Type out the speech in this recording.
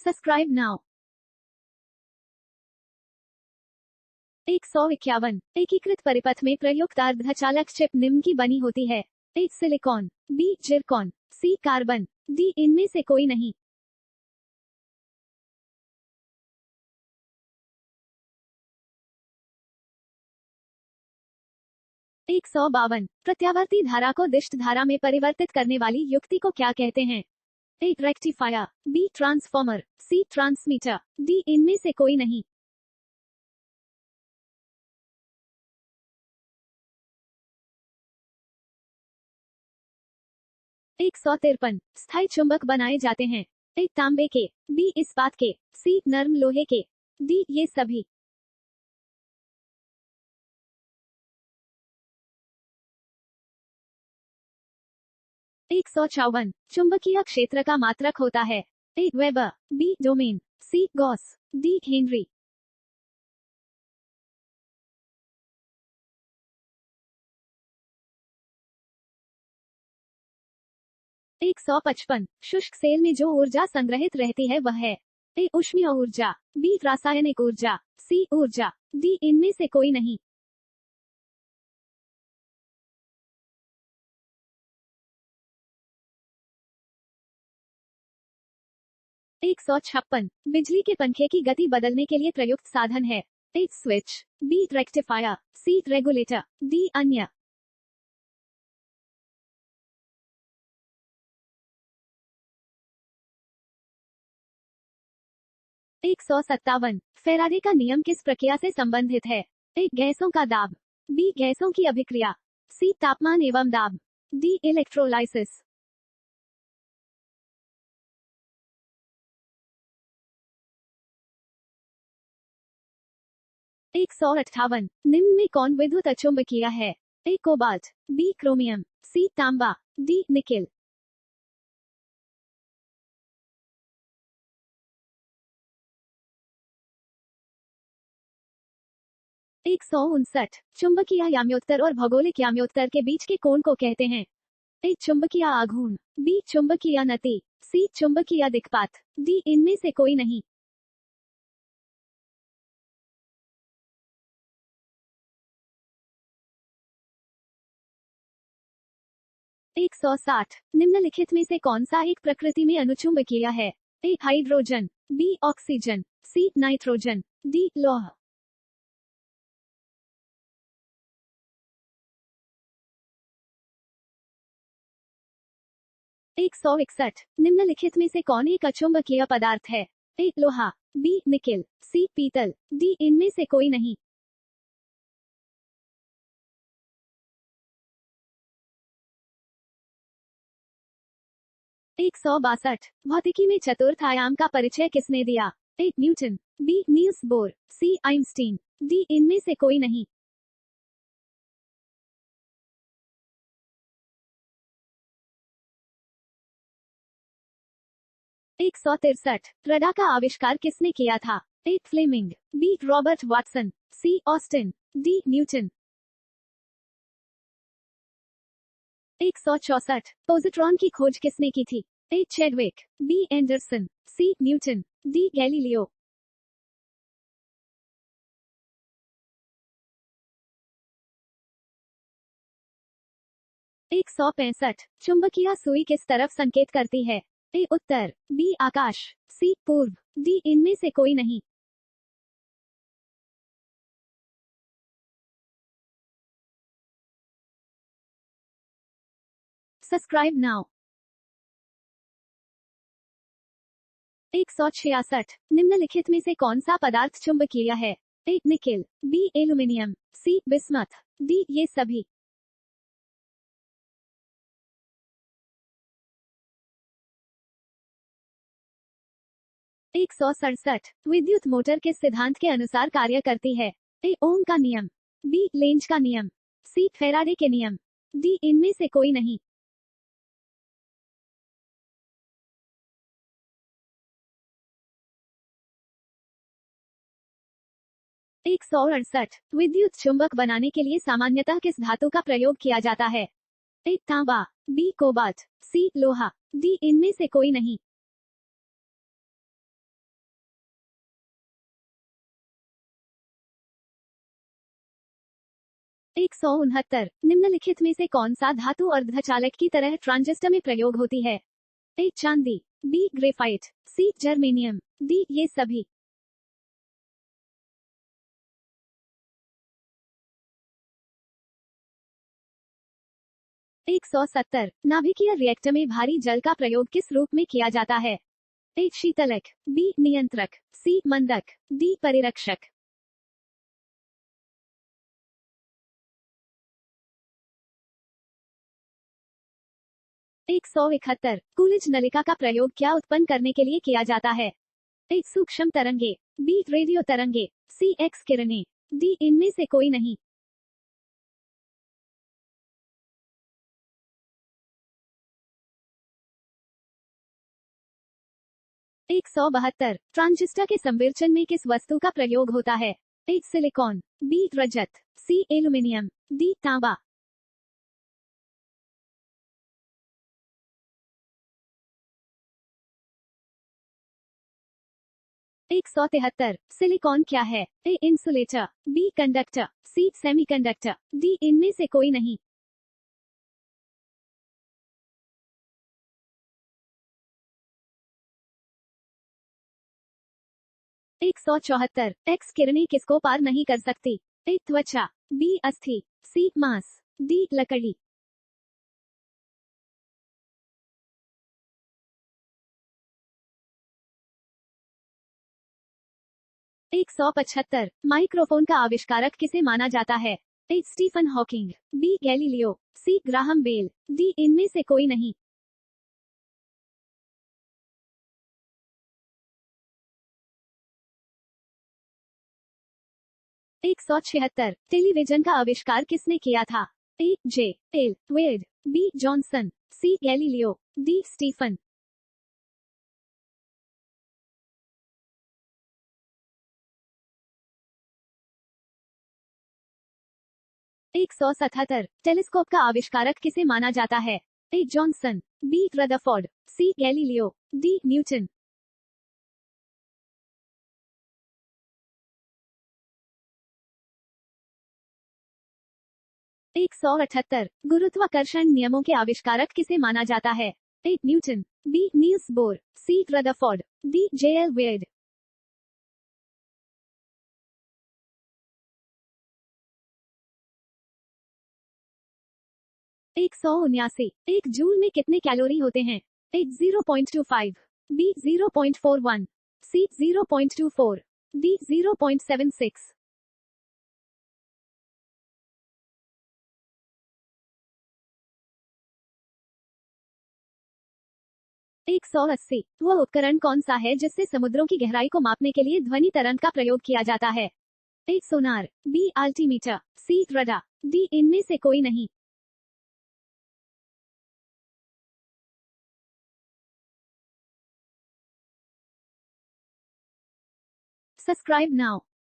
Subscribe now. 151 एकीकृत परिपथ में प्रयुक्त अर्धचालक चिप निम्न की बनी होती है। A silicon, B Zircon, C carbon, D इनमें से कोई नहीं। 152 प्रत्यावर्ती धारा को दिष्ट धारा में परिवर्तित करने वाली युक्ति को क्या कहते हैं? A rectifier, B transformer, C transmitter, D इनमें से कोई नहीं। 153 स्थायी चुंबक बनाए जाते हैं। ए तांबे के, बी इस्पात के, सी नर्म लोहे के, डी ये सभी। 154 चुंबकीय क्षेत्र का मात्रक होता है। ए वेबर, बी डोमेन, सी गॉस, डी हेनरी। 155 शुष्क सेल में जो ऊर्जा संग्रहित रहती है वह है। ए ऊष्मीय ऊर्जा, बी रासायनिक ऊर्जा, सी ऊर्जा, डी इनमें से कोई नहीं। 156 बिजली के पंखे की गति बदलने के लिए प्रयुक्त साधन है। ए स्विच, बी रेक्टिफायर, सी रेगुलेटर, डी अन्य। 157 फैराडे का नियम किस प्रक्रिया से संबंधित है? ए गैसों का दाब, बी गैसों की अभिक्रिया, सी तापमान एवं दाब, डी इलेक्ट्रोलाइसिस। 158 निम्न में कौन विद्युत अचुंबकीय है? ए कोबाल्ट, बी क्रोमियम, सी तांबा, डी निकेल। 159 चुंबकीय याम्योत्तर और भौगोलिक याम्योत्तर के बीच के कोण को कहते हैं? ए चुंबकीय आघूर्ण, बी चुंबकीय नति, सी चुंबकीय दिक्पात, डी इनमें से कोई नहीं। 160 निम्नलिखित में से कौन सा एक प्रकृति में अनुचुंबकीय है? A hydrogen, B oxygen, C nitrogen, D लौह। 161 निम्नलिखित में से कौन एक अचुंबकीय पदार्थ है? ए लोहा, बी निकेल, सी पीतल, डी इनमें से कोई नहीं। 162 भौतिकी में चतुर्थ आयाम का परिचय किसने दिया? A Newton, B Niels Bohr, C Einstein, D इनमें से कोई नहीं। 163 रडा का आविष्कार किसने किया था? ए फ्लेमिंग, बी रॉबर्ट वाटसन, सी ऑस्टिन, डी न्यूटन। 164 पोजिट्रॉन की खोज किसने की थी? ए चेडविक, बी एंडरसन, सी न्यूटन, डी गैलीलियो। 165 चुंबकीय सुई किस तरफ संकेत करती है? ए उत्तर, बी आकाश, सी पूर्व, डी इनमें से कोई नहीं। 'Subscribe now. 166 निम्नलिखित में से कौन सा पदार्थ चुंबकीय है? ए निकेल, बी एल्यूमिनियम, सी बिस्मथ, डी ये सभी। 167 विद्युत मोटर किस सिद्धांत के अनुसार कार्य करती है? ए ओम का नियम, बी लेंज का नियम, सी फैराडे के नियम, डी इनमें से कोई नहीं। 168 विद्युत चुंबक बनाने के लिए सामान्यतः किस धातु का प्रयोग किया जाता है? ए तांबा, बी कोबाल्ट, सी लोहा, डी इनमें से कोई नहीं। 169 निम्नलिखित में से कौन सा धातु अर्धचालक की तरह ट्रांजिस्टर में प्रयोग होती है? ए चांदी, बी ग्रेफाइट, सी जर्मेनियम, डी ये सभी। 170 नाभिकीय रिएक्टर में भारी जल का प्रयोग किस रूप में किया जाता है? ए शीतलक, बी नियंत्रक, सी मंदक, डी परिरक्षक। 171 कूलिज नलिका का प्रयोग क्या उत्पन्न करने के लिए किया जाता है? ए सूक्ष्म तरंगे, बी रेडियो तरंगे, सी एक्स किरणें, डी इनमें से कोई नहीं। 172 ट्रांजिस्टर के संवेचन में किस वस्तु का प्रयोग होता है? A silicon, B Rajat, C aluminium, D तांबा। 173 सिलिकॉन क्या है? ए इंसुलेटर, बी कंडक्टर, सी सेमीकंडक्टर, डी इनमें से कोई नहीं। 174 एक्स किरणें किसको पार नहीं कर सकती? ए त्वचा, बी अस्थि, सी मांस, डी लकड़ी। 175 माइक्रोफोन का आविष्कारक किसे माना जाता है? ए स्टीफन हॉकिंग, बी गैलीलियो, सी ग्राहम बेल, डी इनमें से कोई नहीं। 176 टेलीविजन का आविष्कार किसने किया था? A J L Wade, B Johnson, C Galileo, D Stephen. 177 telescope का आविष्कारक किसे माना जाता है? A Johnson, B Rutherford, C Galileo, D Newton. 178 गुरुत्वाकर्षण नियमों के आविष्कारक किसे माना जाता है? A Newton, B Niels Bohr, C Rutherford, D J L Wade. 179 एक जूल में कितने कैलोरी होते हैं? ए 0.25, बी 0.41, सी 0.24, डी 0.76। 180 वह उपकरण कौन सा है जिससे समुद्रों की गहराई को मापने के लिए ध्वनि तरंग का प्रयोग किया जाता है? ए सोनार, बी अल्टीमीटर, सी रडार, डी इनमें से कोई नहीं। Subscribe now.